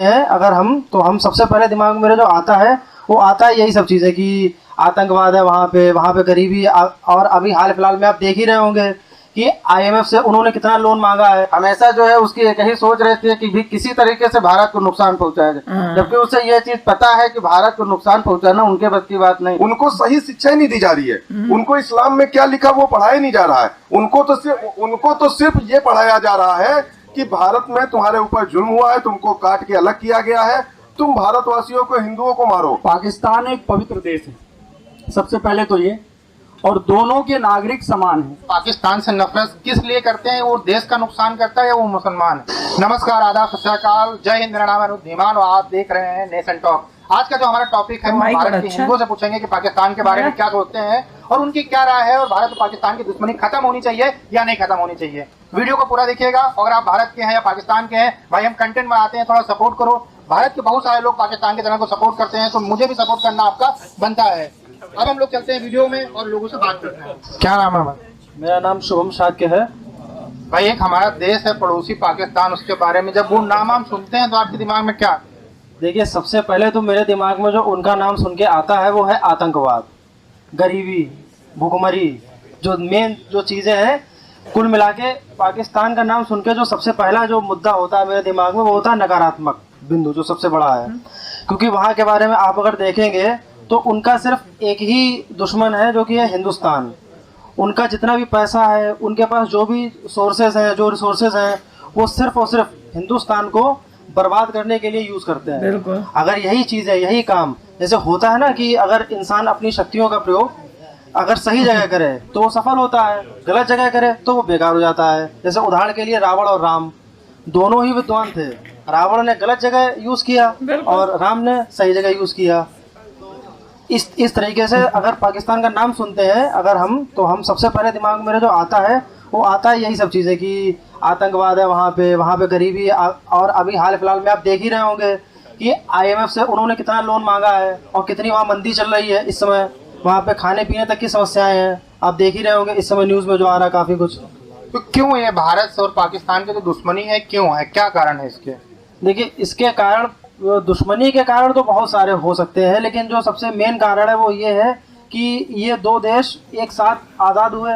हैं अगर हम, तो हम सबसे पहले दिमाग में मेरे जो आता है वो आता है यही सब चीज़ें कि आतंकवाद है वहाँ पे गरीबी और अभी हाल फिलहाल में आप देख ही रहे होंगे कि आईएमएफ से उन्होंने कितना लोन मांगा है। हमेशा जो है उसकी एक ही सोच रहती है कि भी किसी तरीके से भारत को नुकसान पहुंचाया जाए, जबकि उसे ये चीज पता है कि भारत को नुकसान पहुंचाना उनके बस की बात नहीं। उनको सही शिक्षा ही नहीं दी जा रही है, उनको इस्लाम में क्या लिखा वो पढ़ाया नहीं जा रहा है। उनको तो सिर्फ ये पढ़ाया जा रहा है कि भारत में तुम्हारे ऊपर जुल्म हुआ है, तुमको काट के अलग किया गया है, तुम भारतवासियों को, हिंदुओं को मारो। पाकिस्तान एक पवित्र देश है, सबसे पहले तो ये, और दोनों के नागरिक समान हैं। पाकिस्तान से नफरत किस लिए करते हैं? वो देश का नुकसान करता है या वो मुसलमान है? नमस्कार, आदाब, सत श्री अकाल, जय हिंद। मेरा नाम है अनुद्दीमान और आप देख रहे हैं नेशन टॉक। आज का जो हमारा टॉपिक है वो भारत के हिंदुओं से पूछेंगे कि पाकिस्तान के बारे में क्या सोचते हैं और उनकी क्या राय है, और भारत और पाकिस्तान की दुश्मनी खत्म होनी चाहिए या नहीं खत्म होनी चाहिए। वीडियो को पूरा देखिएगा। अगर आप भारत के हैं या पाकिस्तान के हैं, भाई हम कंटेंट बनाते हैं, थोड़ा सपोर्ट करो। भारत के बहुत सारे लोग पाकिस्तान के चैनल को सपोर्ट करते हैं, तो मुझे भी सपोर्ट करना आपका बनता है। अब हम लोग चलते हैं वीडियो में और लोगों से बात करते हैं। क्या नाम है? मेरा नाम शुभम शाक्य है। भाई, एक हमारा देश है पड़ोसी पाकिस्तान, उसके बारे में जब वो नाम हम सुनते हैं तो आपके दिमाग में क्या? देखिए, सबसे पहले तो मेरे दिमाग में जो उनका नाम सुन के आता है वो है आतंकवाद, गरीबी, भुखमरी, जो मेन जो चीज़ें हैं। कुल मिला के पाकिस्तान का नाम सुन के जो सबसे पहला जो मुद्दा होता है मेरे दिमाग में वो होता है नकारात्मक बिंदु, जो सबसे बड़ा है। क्योंकि वहाँ के बारे में आप अगर देखेंगे तो उनका सिर्फ एक ही दुश्मन है जो कि है हिंदुस्तान। उनका जितना भी पैसा है, उनके पास जो भी सोर्सेज हैं, जो रिसोर्सेज हैं, वो सिर्फ और सिर्फ हिंदुस्तान को बर्बाद करने के लिए यूज़ करते हैं। अगर यही चीज़ है, यही काम जैसे होता है ना कि अगर इंसान अपनी शक्तियों का प्रयोग अगर सही जगह करे तो वो सफल होता है, गलत जगह करे तो वो बेकार हो जाता है। जैसे उदाहरण के लिए रावण और राम दोनों ही विद्वान थे। रावण ने गलत जगह यूज़ किया और राम ने सही जगह यूज़ किया। इस तरीके से अगर पाकिस्तान का नाम सुनते हैं अगर हम, तो हम सबसे पहले दिमाग में मेरे जो आता है वो आता है यही सब चीज़ें कि आतंकवाद है वहाँ पे गरीबी और अभी हाल फिलहाल में आप देख ही रहे होंगे कि आईएमएफ से उन्होंने कितना लोन मांगा है और कितनी वहाँ मंदी चल रही है इस समय। वहाँ पे खाने पीने तक की समस्याएं हैं, आप देख ही रहे होंगे इस समय न्यूज़ में जो आ रहा है काफ़ी कुछ। तो क्यों ये भारत और पाकिस्तान की जो दुश्मनी है क्यों है, क्या कारण है इसके? देखिए, इसके कारण, दुश्मनी के कारण तो बहुत सारे हो सकते हैं, लेकिन जो सबसे मेन कारण है वो ये है कि ये दो देश एक साथ आज़ाद हुए,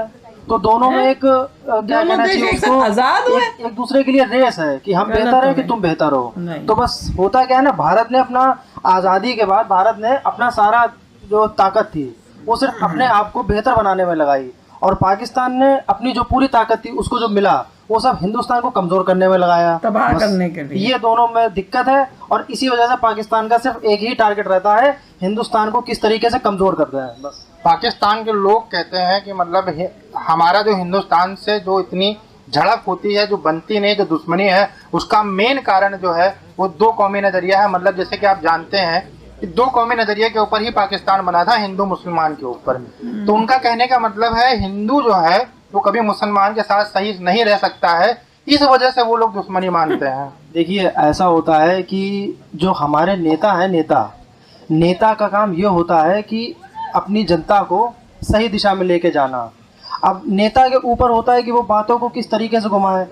तो दोनों में एक क्या कहना चाहिए उसको, एक दूसरे के लिए रेस है कि हम बेहतर है कि तुम बेहतर हो। तो बस होता क्या है ना, भारत ने अपना आज़ादी के बाद भारत ने अपना सारा जो ताकत थी वो सिर्फ अपने आप को बेहतर बनाने में लगाई, और पाकिस्तान ने अपनी जो पूरी ताकत थी उसको जो मिला वो सब हिंदुस्तान को कमजोर करने में लगाया, तबाह करने के लिए। ये दोनों में दिक्कत है, और इसी वजह से पाकिस्तान का सिर्फ एक ही टारगेट रहता है, हिंदुस्तान को किस तरीके से कमजोर करते हैं बस। पाकिस्तान के लोग कहते हैं कि मतलब हमारा जो हिंदुस्तान से जो इतनी झड़प होती है, जो बनती नहीं, जो दुश्मनी है, उसका मेन कारण जो है वो दो कौमी नजरिया है। मतलब जैसे कि आप जानते हैं कि दो कौमी नजरिए के ऊपर ही पाकिस्तान बना था, हिंदू मुसलमान के ऊपर। तो उनका कहने का मतलब है हिंदू जो है वो कभी मुसलमान के साथ सही नहीं रह सकता है, इस वजह से वो लोग दुश्मनी मानते हैं। देखिए, ऐसा होता है कि जो हमारे नेता हैं, नेता का काम ये होता है कि अपनी जनता को सही दिशा में लेके जाना। अब नेता के ऊपर होता है कि वो बातों को किस तरीके से घुमाए।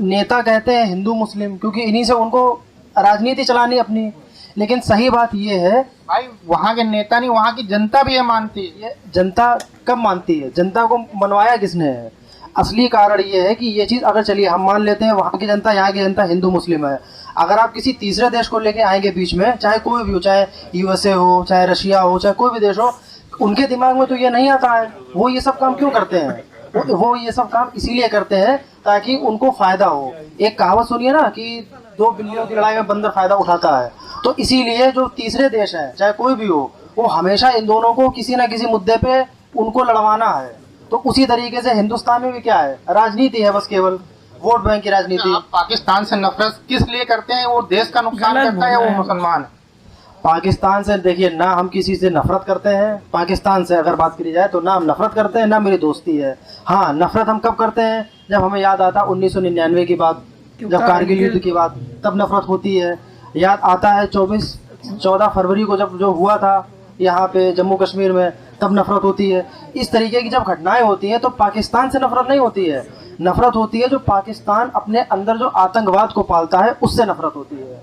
नेता कहते हैं हिंदू मुस्लिम क्योंकि इन्हीं से उनको राजनीति चलानी अपनी, लेकिन सही बात ये है भाई, वहाँ के नेता नहीं, वहाँ की जनता भी ये मानती है। ये जनता कब मानती है? जनता को मनवाया किसने है? असली कारण ये है कि ये चीज़ अगर चलिए हम मान लेते हैं वहाँ की जनता, यहाँ की जनता हिंदू मुस्लिम है, अगर आप किसी तीसरे देश को लेके आएंगे बीच में, चाहे कोई भी हो, चाहे यूएसए हो, चाहे रशिया हो, चाहे कोई भी देश हो, उनके दिमाग में तो ये नहीं आता है। वो ये सब काम क्यों करते हैं? वो ये सब काम इसीलिए करते हैं ताकि उनको फ़ायदा हो। एक कहावत सुनिए ना कि दो बिल्लियों की लड़ाई में बंदर फ़ायदा उठाता है। तो इसीलिए जो तीसरे देश हैं, चाहे कोई भी हो, वो हमेशा इन दोनों को किसी ना किसी मुद्दे पे उनको लड़वाना है। तो उसी तरीके से हिंदुस्तान में भी क्या है, राजनीति है, बस केवल वोट बैंक की राजनीति। आप पाकिस्तान से नफरत किस लिए करते हैं? वो देश का नुकसान करता है या वो मुसलमान है? पाकिस्तान से देखिए, ना हम किसी से नफरत करते हैं। पाकिस्तान से अगर बात करी जाए तो ना हम नफरत करते हैं, ना मेरी दोस्ती है। हाँ, नफरत हम कब करते हैं? जब हमें याद आता 1999 की बात, जब कारगिल युद्ध की बात, तब नफरत होती है। याद आता है 14 फरवरी को जब जो हुआ था यहाँ पे जम्मू कश्मीर में, तब नफरत होती है। इस तरीके की जब घटनाएं होती हैं तो पाकिस्तान से नफरत नहीं होती है, नफरत होती है जो पाकिस्तान अपने अंदर जो आतंकवाद को पालता है उससे नफरत होती है।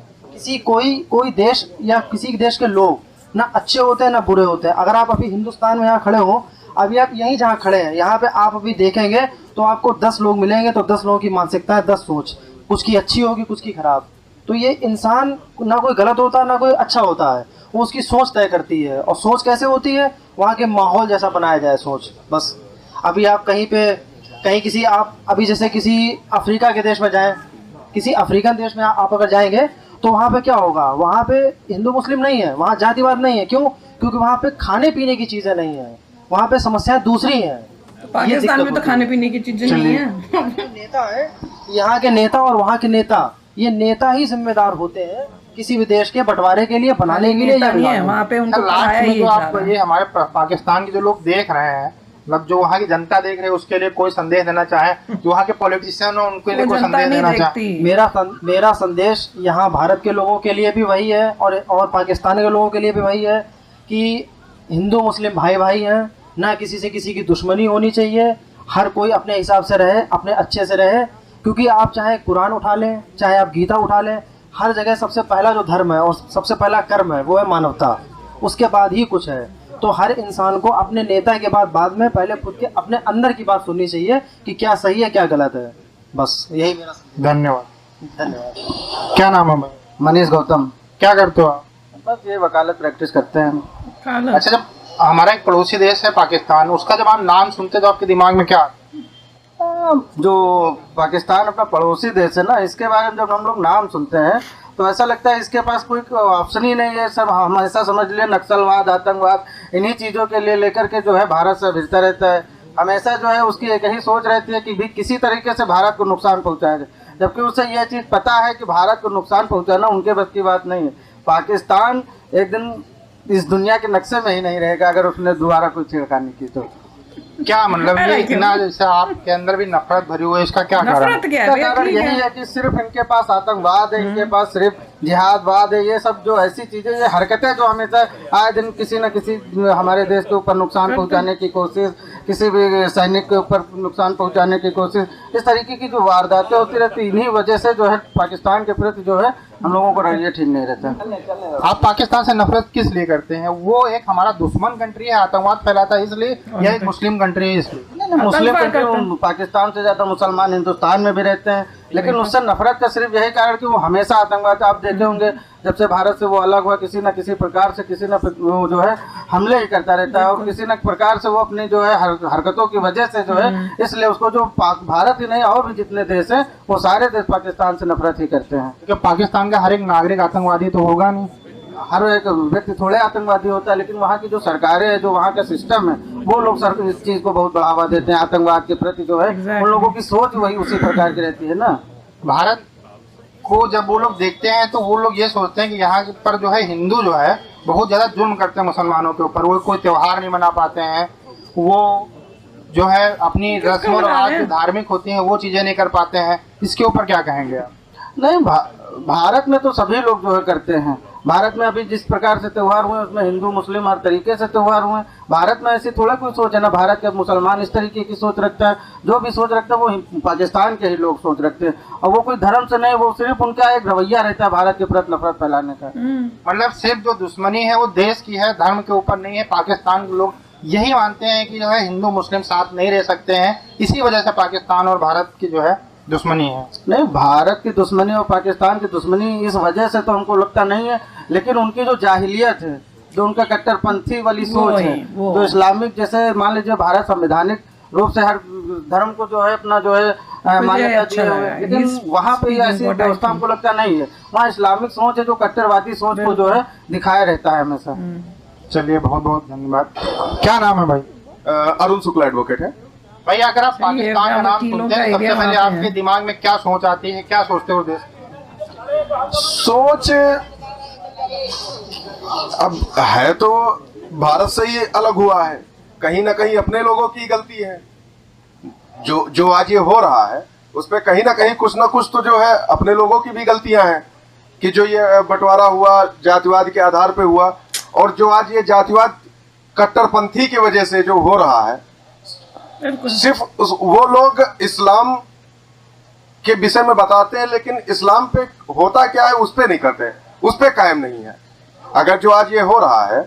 कोई देश या किसी देश के लोग ना अच्छे होते हैं ना बुरे होते हैं। अगर आप अभी हिंदुस्तान में यहाँ खड़े हो, अभी आप यहीं जहाँ खड़े हैं यहाँ पे आप अभी देखेंगे तो आपको 10 लोग मिलेंगे, तो 10 लोगों की मानसिकता है, 10 सोच, कुछ की अच्छी होगी कुछ की खराब। तो ये इंसान ना कोई गलत होता है ना कोई अच्छा होता है, वो उसकी सोच तय करती है। और सोच कैसे होती है, वहाँ के माहौल जैसा बनाया जाए सोच। बस अभी आप कहीं किसी आप अभी जैसे किसी अफ्रीका के देश में जाएं, किसी अफ्रीकन देश में आप अगर जाएंगे तो वहाँ पे क्या होगा, वहाँ पे हिंदू मुस्लिम नहीं है, वहाँ जातिवाद नहीं है। क्यों? क्योंकि वहाँ पे खाने पीने की चीज़ें नहीं है, वहाँ पे समस्याएं दूसरी हैं। पाकिस्तान में तो खाने पीने की चीजें नहीं है। नेता है यहाँ के नेता और वहाँ के नेता, ये नेता ही जिम्मेदार होते हैं किसी भी देश के बंटवारे के लिए, बनाने के लिए। नहीं है वहाँ पे उनको लास्ट में जो आप ये हमारे पाकिस्तान के जो लोग देख रहे हैं, मतलब जो वहाँ की जनता देख रहे है, उसके लिए कोई संदेश देना चाहे, जो वहाँ के पॉलिटिशियन हो उनके लिए कोई संदेश देना चाहे? मेरा संदेश यहाँ भारत के लोगों के लिए भी वही है और पाकिस्तान के लोगों के लिए भी वही है कि हिंदू मुस्लिम भाई भाई हैं, ना किसी से किसी की दुश्मनी होनी चाहिए। हर कोई अपने हिसाब से रहे, अपने अच्छे से रहे। क्योंकि आप चाहे कुरान उठा लें, चाहे आप गीता उठा लें, हर जगह सबसे पहला जो धर्म है और सबसे पहला कर्म है वो है मानवता, उसके बाद ही कुछ है। तो हर इंसान को अपने नेता के बाद में पहले खुद के अपने अंदर की बात सुननी चाहिए कि क्या सही है क्या गलत है। बस यही मेरा। धन्यवाद। क्या नाम है भाई? मनीष गौतम। क्या करते हो आप? बस ये वकालत प्रैक्टिस करते हैं। अच्छा, जब हमारा एक पड़ोसी देश है पाकिस्तान, उसका जब आप नाम सुनते तो आपके दिमाग में क्या आता है? जो पाकिस्तान अपना पड़ोसी देश है ना, इसके बारे में जब हम लोग नाम सुनते हैं तो ऐसा लगता है इसके पास कोई ऑप्शन ही नहीं है। सब हम ऐसा समझ लिए नक्सलवाद, आतंकवाद, इन्हीं चीज़ों के लिए लेकर के जो है भारत से भिड़ता रहता है। हमेशा जो है उसकी एक ही सोच रहती है कि भी किसी तरीके से भारत को नुकसान पहुंचाया जाए, जबकि उसे यह चीज़ पता है कि भारत को नुकसान पहुंचाना उनके बस की बात नहीं है। पाकिस्तान एक दिन इस दुनिया के नक्शे में ही नहीं रहेगा अगर उसने दोबारा कोई छेड़खानी की तो। क्या मतलब ये इतना जैसे आपके अंदर भी नफरत भरी हुई है, इसका क्या कारण? कारण यही है कि सिर्फ इनके पास आतंकवाद है, इनके पास सिर्फ जिहादवाद है। ये सब जो ऐसी चीजें, ये हरकतें जो हमेशा आए दिन किसी न किसी हमारे देश के ऊपर नुकसान पहुंचाने की कोशिश, किसी भी सैनिक के ऊपर नुकसान पहुंचाने की कोशिश, इस तरीके की जो वारदातें होती रहती, इन्हीं वजह से जो है पाकिस्तान के प्रति जो है हम लोगों को रवैया ठीक नहीं रहता। आप पाकिस्तान से नफरत किस लिए करते हैं? वो एक हमारा दुश्मन कंट्री है, आतंकवाद फैलाता है इसलिए, या एक मुस्लिम कंट्री है इसलिए? मुस्लिम कंट्री, पाकिस्तान से ज्यादा मुसलमान हिंदुस्तान में भी रहते हैं, लेकिन उससे नफरत का सिर्फ यही कारण कि वो हमेशा आतंकवाद, आप देखे होंगे जब से भारत से वो अलग हुआ, किसी न किसी प्रकार से किसी न वो जो है हमले ही करता रहता है, और किसी न प्रकार से वो अपनी जो है हरकतों की वजह से जो है, इसलिए उसको जो भारत ही नहीं और भी जितने देश हैं वो सारे देश पाकिस्तान से नफरत ही करते हैं। क्योंकि पाकिस्तान का हर एक नागरिक आतंकवादी तो होगा नहीं, हर एक व्यक्ति थोड़े आतंकवादी होता है, लेकिन वहाँ की जो सरकारें हैं, जो वहाँ का सिस्टम है, वो लोग इस चीज को बहुत बढ़ावा देते हैं। आतंकवाद के प्रति जो है उन लोगों की सोच वही उसी प्रकार की रहती है ना। भारत को जब वो लोग देखते हैं तो वो लोग ये सोचते हैं कि यहाँ पर जो है हिंदू जो है बहुत ज्यादा जुल्म करते हैं मुसलमानों के ऊपर, वो कोई त्योहार नहीं मना पाते हैं, वो जो है अपनी रस्म और रिवाज जो धार्मिक होती हैं वो चीजें नहीं कर पाते हैं। इसके ऊपर क्या कहेंगे आप? नहीं, भारत में तो सभी लोग जो है करते हैं। भारत में अभी जिस प्रकार से त्यौहार हुए उसमें हिंदू मुस्लिम हर तरीके से त्यौहार हुए। भारत में ऐसी थोड़ा कोई सोच है ना, भारत के मुसलमान इस तरीके की सोच रखता है, जो भी सोच रखता है वो पाकिस्तान के ही लोग सोच रखते हैं, और वो कोई धर्म से नहीं, वो सिर्फ उनका एक रवैया रहता है भारत के प्रति नफरत फैलाने का। मतलब सिर्फ जो दुश्मनी है वो देश की है, धर्म के ऊपर नहीं है। पाकिस्तान के लोग यही मानते हैं कि जो है हिंदू मुस्लिम साथ नहीं रह सकते हैं, इसी वजह से पाकिस्तान और भारत की जो है दुश्मनी है। नहीं, भारत की दुश्मनी और पाकिस्तान की दुश्मनी इस वजह से तो हमको लगता नहीं है, लेकिन उनकी जो जाहिलियत है, जो उनका कट्टरपंथी वाली सोच है, जो इस्लामिक, जैसे मान लीजिए भारत संवैधानिक रूप से हर धर्म को जो है अपना जो है मान्यता दिए हुए, लेकिन वहाँ पे ऐसी व्यवस्था हमको लगता नहीं है। वहाँ इस्लामिक सोच है जो कट्टरवादी सोच को जो है दिखाया रहता है हमेशा। चलिए, बहुत बहुत धन्यवाद। क्या नाम है भाई? अरुण शुक्ला एडवोकेट है। भाई, अगर आप पाकिस्तान का नाम सुनते हैं सबसे पहले आपके दिमाग में क्या सोच आती है, क्या सोचते हो देश? सोच अब है तो भारत से ही अलग हुआ है, कहीं ना कहीं अपने लोगों की गलती है। जो आज ये हो रहा है उस पर कहीं ना कहीं कुछ ना कुछ तो जो है अपने लोगों की भी गलतियां हैं, कि जो ये बंटवारा हुआ जातिवाद के आधार पे हुआ, और जो आज ये जातिवाद कट्टरपंथी की वजह से जो हो रहा है, सिर्फ वो लोग इस्लाम के विषय में बताते हैं, लेकिन इस्लाम पे होता क्या है उस पे नहीं करते हैं। उस पर कायम नहीं है। अगर जो आज ये हो रहा है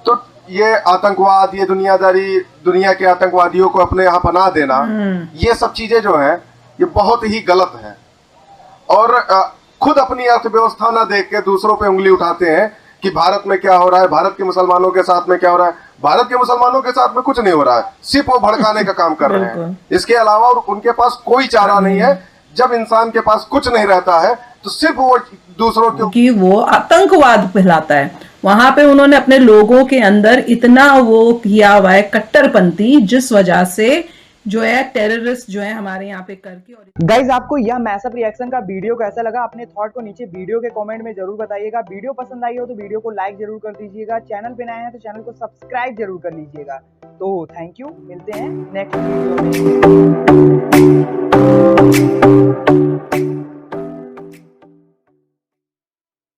तो ये आतंकवाद, ये दुनियादारी, दुनिया के आतंकवादियों को अपने यहाँ पनाह देना, ये सब चीजें जो है ये बहुत ही गलत है। और खुद अपनी अर्थव्यवस्था ना देख के दूसरों पे उंगली उठाते हैं कि भारत में क्या हो रहा है, भारत के मुसलमानों के साथ में क्या हो रहा है। भारत के मुसलमानों के साथ में कुछ नहीं हो रहा है, सिर्फ वो भड़काने का काम कर रहे हैं। इसके अलावा और उनके पास कोई चारा नहीं है। जब इंसान के पास कुछ नहीं रहता है तो सिर्फ वो दूसरों के कि वो आतंकवाद फैलाता है। वहां पे उन्होंने अपने लोगों के अंदर इतना वो किया हुआ है कट्टरपंथी, जिस वजह से जो है टेररिस्ट जो है हमारे यहाँ पे करके। और गाइज आपको यह मैसअप रिएक्शन का वीडियो कैसा लगा, अपने थॉट को नीचे वीडियो के कमेंट में जरूर बताइएगा। वीडियो पसंद आई हो तो वीडियो को लाइक जरूर कर दीजिएगा। चैनल पे नए हैं तो चैनल को सब्सक्राइब जरूर कर लीजिएगा। तो थैंक यू, मिलते हैं नेक्स्ट वीडियो में।